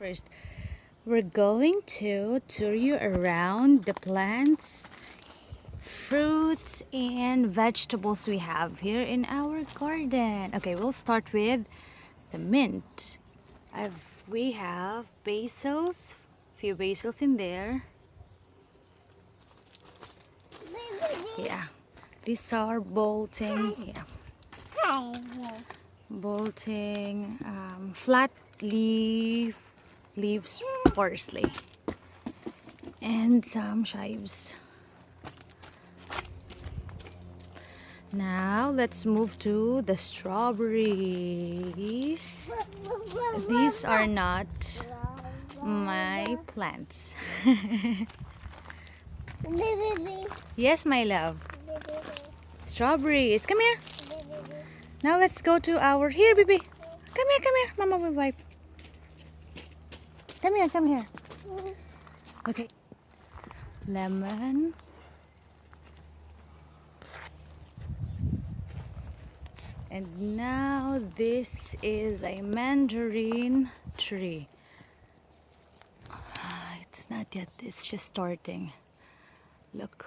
First, we're going to tour you around the plants, fruits, and vegetables we have here in our garden. Okay, we'll start with the mint. We have basils, few basils in there. Yeah, these are bolting. Yeah, bolting, flat leaves, parsley, and some chives. Now let's move to the strawberries. These are not my plants. Yes, my love. Strawberries. Come here. Now let's go to our... Here, baby. Come here, come here. Mama will wipe. Come here, come here. Okay. Lemon. And now this is a mandarin tree. It's not yet, it's just starting. Look.